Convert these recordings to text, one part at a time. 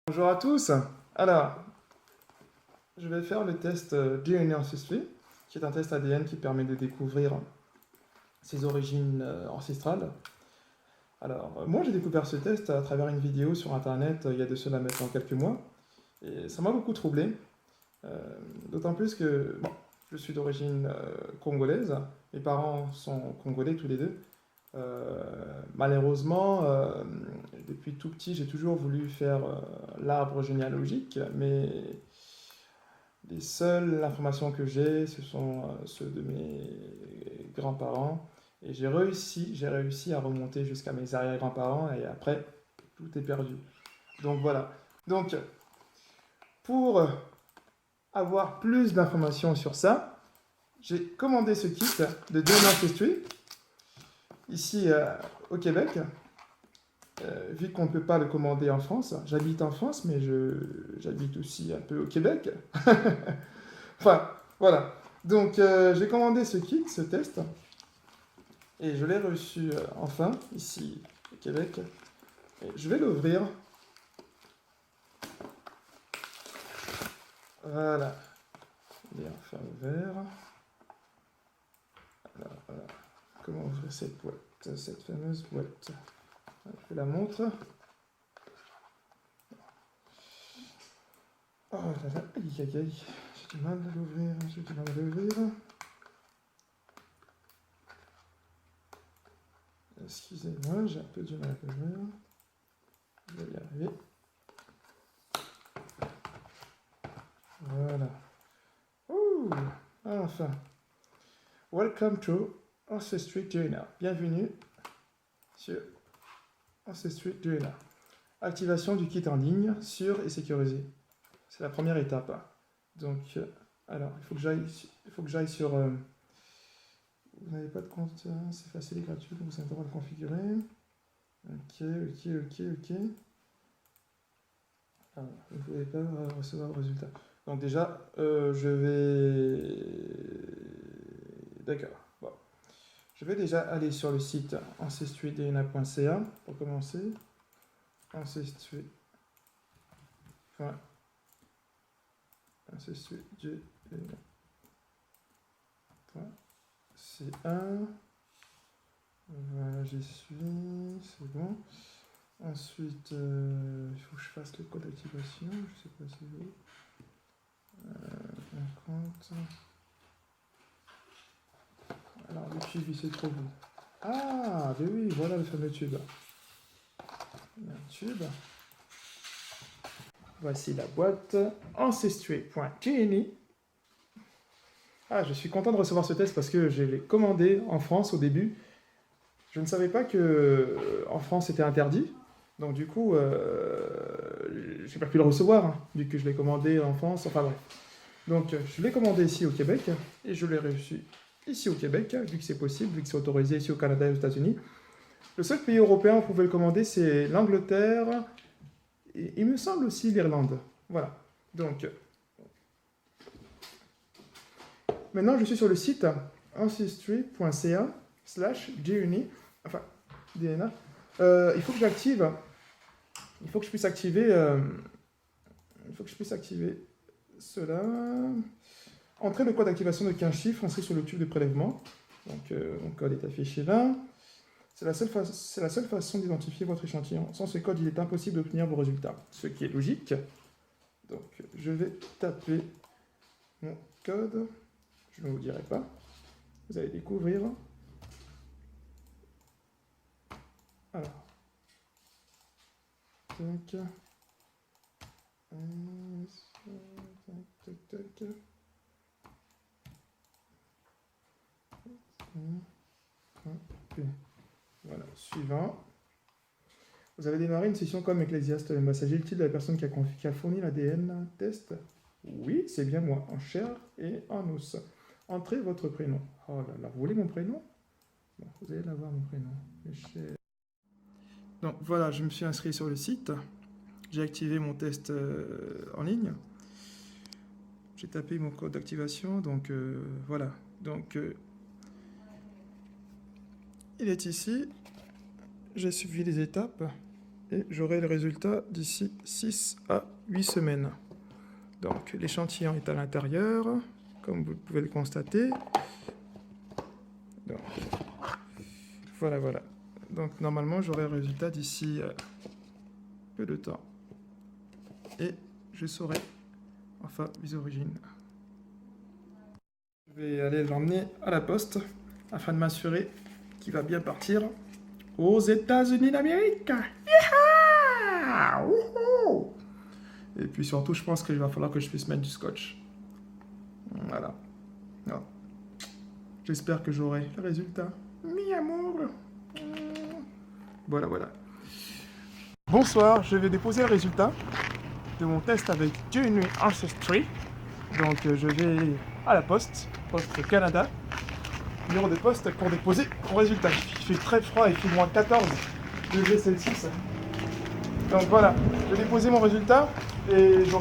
Bonjour à tous. Alors, je vais faire le test DNA Ancestry, qui est un test ADN qui permet de découvrir ses origines ancestrales. Alors, moi j'ai découvert ce test à travers une vidéo sur internet il y a de cela maintenant quelques mois, et ça m'a beaucoup troublé, euh, d'autant plus que bon, je suis d'origine congolaise, mes parents sont congolais tous les deux. Malheureusement, depuis tout petit, j'ai toujours voulu faire l'arbre généalogique, mais les seules informations que j'ai, ce sont ceux de mes grands-parents. Et j'ai réussi à remonter jusqu'à mes arrière-grands-parents et après, tout est perdu. Donc voilà. Donc, pour avoir plus d'informations sur ça, j'ai commandé ce kit de DNA Ancestry ici au Québec. Vu qu'on ne peut pas le commander en France, j'habite en France, mais j'habite aussi un peu au Québec. Enfin, voilà. Donc, j'ai commandé ce kit, ce test, et je l'ai reçu enfin, ici, au Québec. Et je vais l'ouvrir. Voilà. Il est enfin ouvert. Alors, voilà. Comment ouvrir cette boîte, cette fameuse boîte? Je vous la montre. Oh là là, aïe aïe aïe. J'ai du mal à l'ouvrir, j'ai du mal à l'ouvrir. Excusez-moi, j'ai un peu du mal à l'ouvrir. Je vais y arriver. Voilà. Ouh, enfin. Welcome to Ancestry Journal. Bienvenue sur Ancestry Journal. Activation du kit en ligne, sûr et sécurisé. C'est la première étape. Donc, alors, il faut que j'aille sur... vous n'avez pas de compte, c'est facile et gratuit, donc vous avez le droit de configurer. Ok. Alors, vous ne pouvez pas recevoir le résultat. Donc déjà, je vais... D'accord. Bon. Je vais déjà aller sur le site ancestrydna.ca pour commencer. Ancestry.ca. Voilà, j'y suis, c'est bon. Ensuite, il faut que je fasse le code d'activation, je sais pas si vous. Un compte. Alors, le tube, il se trouve où? Ah, mais oui, voilà le fameux tube. Il y a un tube. Voici la boîte ancestry.gni. Ah, je suis content de recevoir ce test parce que je l'ai commandé en France au début. Je ne savais pas que en France c'était interdit. Donc du coup, j'ai pas pu le recevoir, hein, vu que je l'ai commandé en France. Enfin bref. Donc je l'ai commandé ici au Québec et je l'ai reçu ici au Québec, vu que c'est possible, vu que c'est autorisé ici au Canada et aux États-Unis. Le seul pays européen où on pouvait le commander, c'est l'Angleterre et il me semble aussi l'Irlande. Voilà. Donc maintenant, je suis sur le site ancestry.ca/guni, enfin DNA. Il faut que j'active, il faut que je puisse activer, cela. Entrer le code d'activation de 15 chiffres inscrit sur le tube de prélèvement. Donc, mon code est affiché là. C'est la seule façon d'identifier votre échantillon. Sans ce code, il est impossible d'obtenir vos résultats. Ce qui est logique. Donc, je vais taper mon code. Je ne vous dirai pas. Vous allez découvrir. Alors. Tac. Tac. Okay. Voilà, suivant. Vous avez démarré une session comme Ecclésiaste. S'agit-il de la personne qui a fourni l'ADN test? Oui, c'est bien moi, en chair et en os. Entrez votre prénom. Oh là là, vous voulez mon prénom? Bon, vous allez l'avoir, mon prénom. Donc voilà, je me suis inscrit sur le site. J'ai activé mon test en ligne. J'ai tapé mon code d'activation, donc voilà. Donc il est ici. J'ai suivi les étapes et j'aurai le résultat d'ici 6 à 8 semaines. Donc l'échantillon est à l'intérieur, comme vous pouvez le constater. Donc, voilà. Donc normalement j'aurai le résultat d'ici peu de temps. Et je saurai enfin les origines. Je vais aller l'emmener à la poste afin de m'assurer qu'il va bien partir aux États-Unis d'Amérique. Et puis surtout, je pense qu'il va falloir que je puisse mettre du scotch. Voilà. J'espère que j'aurai le résultat. Mi amour. Voilà. Bonsoir, je vais déposer le résultat de mon test avec Genuine Ancestry. Donc je vais à la poste Canada, numéro de poste pour déposer mon résultat. Il fait très froid, il fait moins 14 degrés Celsius. Donc voilà, je vais déposer mon résultat et il va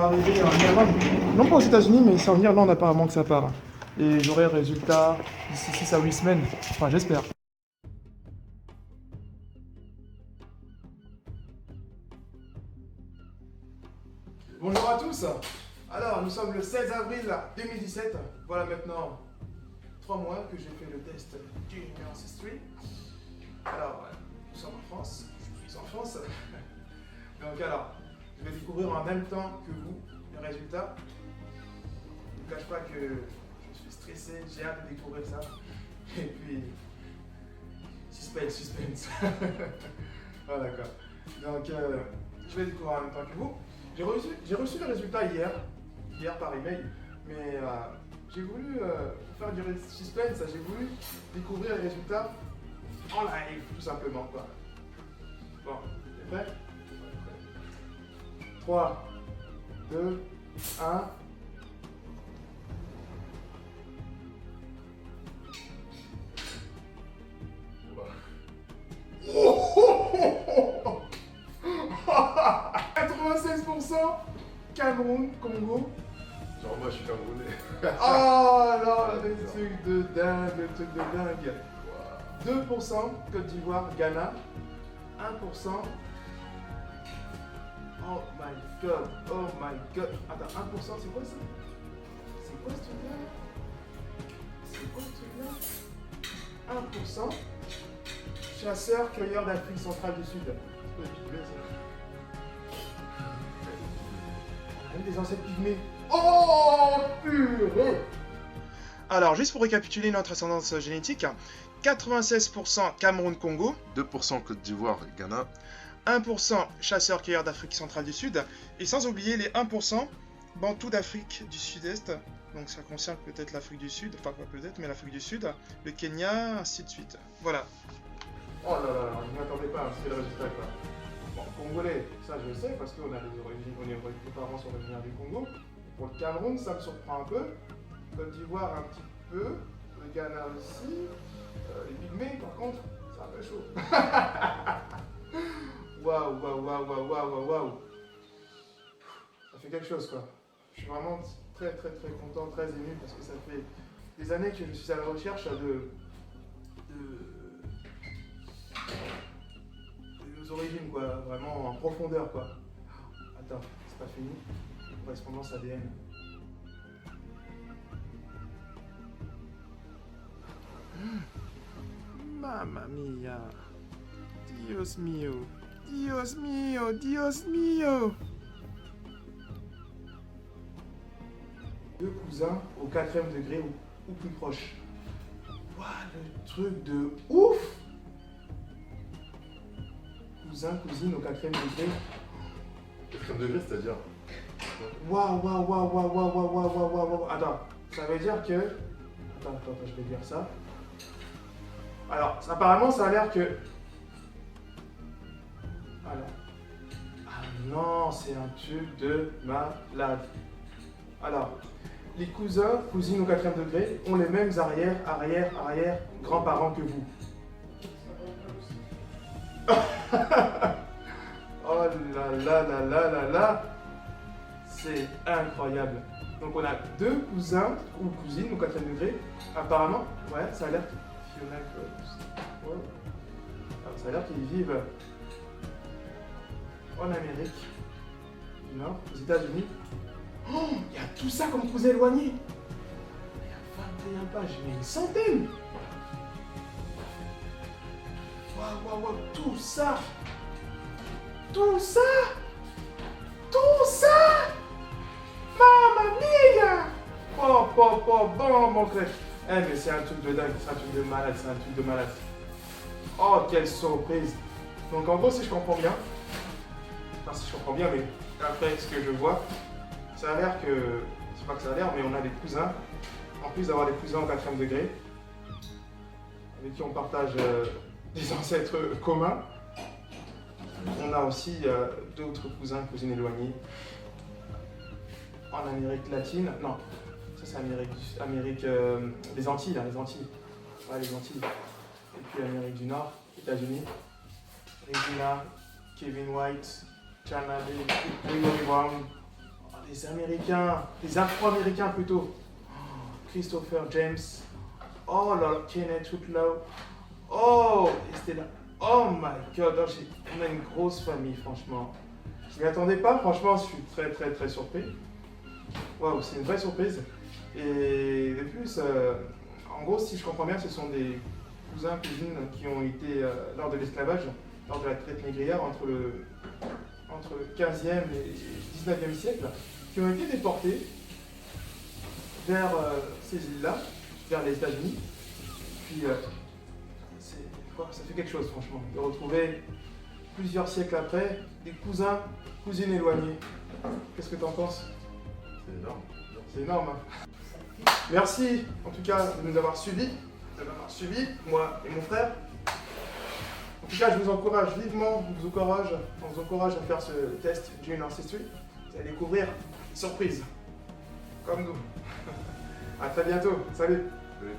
arriver en Irlande. Non pas aux États-Unis, mais c'est en Irlande apparemment que ça part. Et j'aurai le résultat d'ici 6 à 8 semaines. Enfin, j'espère. Bonjour à tous. Alors, nous sommes le 16 avril 2017. Voilà maintenant 3 mois que j'ai fait le test Genuine Ancestry. Alors, nous sommes en France. Je suis en France. Donc alors, je vais découvrir en même temps que vous les résultats. Je ne vous cache pas que je suis stressé, j'ai hâte de découvrir ça. Et puis, suspense. Ah d'accord. Donc, je vais découvrir en même temps que vous. J'ai reçu le résultat hier par email, mais j'ai voulu faire du suspense, j'ai voulu découvrir les résultats en live, tout simplement. Quoi. Bon, t'es prêt? 3, 2, 1. Oh 96% Cameroun, Congo. Genre moi je suis camerounais. Oh là, des trucs de dingue. 2% Côte d'Ivoire, Ghana. 1%. Oh my god. Attends, 1% c'est quoi ça? C'est quoi ce truc-là? 1% chasseurs-cueilleurs d'Afrique centrale du Sud. C'est quoi les pygmées, ça? Des ancêtres pygmées. Oh purée! Alors, juste pour récapituler notre ascendance génétique, 96% Cameroun-Congo, 2% Côte d'Ivoire et Ghana. 1% chasseurs-cueilleurs d'Afrique centrale du Sud, et sans oublier les 1% Bantou d'Afrique du Sud-Est. Donc ça concerne peut-être l'Afrique du Sud, enfin pas peut-être, mais l'Afrique du Sud, le Kenya, ainsi de suite. Voilà. Oh là là, je ne m'attendais pas à ce le résultat quoi. Bon, Congolais, ça je le sais parce qu'on a des origines, les parents sont originaires du Congo. Pour le Cameroun, ça me surprend un peu. Côte d'Ivoire un petit peu. Le Ghana aussi. Les pygmées, par contre, c'est un peu chaud. Waouh. Ça fait quelque chose quoi. Je suis vraiment très content, très ému parce que ça fait des années que je suis à la recherche de nos origines quoi, vraiment en profondeur quoi. Attends, c'est pas fini. Correspondance ADN. Mamma mia. Dios mio. Deux cousins au 4e degré ou plus proche. Waouh, le truc de ouf! Cousin, cousine au 4e degré. 4e degré, c'est-à-dire? Waouh. Attends, ça veut dire que... Attends, je vais dire ça. Alors, apparemment, ça a l'air que... Alors... Ah non, c'est un truc de malade. Alors, les cousins, cousines au 4e degré ont les mêmes arrière grands-parents que vous. Oh là. C'est incroyable. Donc on a deux cousins ou cousines au 4e degré. Apparemment, ouais, ça a l'air... Ouais. Alors, ça a l'air qu'ils vivent en Amérique du Nord, aux États-Unis. Oh, il y a tout ça comme cousin éloigné. Il y a 21 pages, mais une centaine. Waouh, waouh, waouh, tout ça. Tout ça. Tout ça. Mamma mia. Oh, bon, mon frère. Eh, mais c'est un truc de dingue, c'est un truc de malade, c'est un truc de malade. Oh, quelle surprise. Donc, en gros, si je comprends bien, enfin, si je comprends bien, mais après ce que je vois, ça a l'air que, c'est pas que ça a l'air, mais on a des cousins, en plus d'avoir des cousins au 4e degré, avec qui on partage des ancêtres communs, on a aussi d'autres cousins, cousines éloignés, en Amérique latine, non, ça c'est Amérique les Antilles, là, les Antilles, ouais, les Antilles, et puis Amérique du Nord, États-Unis, Regina, Kevin White, Chana Gregory Brown, les Américains, les Afro-Américains plutôt, Christopher James, oh là là, Kenneth Whitlow, oh, et c'était là, oh my god, oh, on a une grosse famille franchement. Je m'y attendais pas, franchement je suis très surpris. Waouh, c'est une vraie surprise. Et de plus, en gros, si je comprends bien, ce sont des cousins, cousines qui ont été, lors de l'esclavage, lors de la traite négrière, entre le 15e et 19e siècle, qui ont été déportés vers ces îles-là, vers les États-Unis. Puis, ça fait quelque chose, franchement, de retrouver plusieurs siècles après des cousins, cousines éloignés. Qu'est-ce que tu en penses? C'est énorme. C'est énorme. Hein. Merci, en tout cas, de nous avoir suivis, moi et mon frère. En tout cas, je vous encourage vivement, on vous encourage à faire ce test Gene Ancestry. Vous allez découvrir une surprise, comme nous. À très bientôt. Salut. Oui.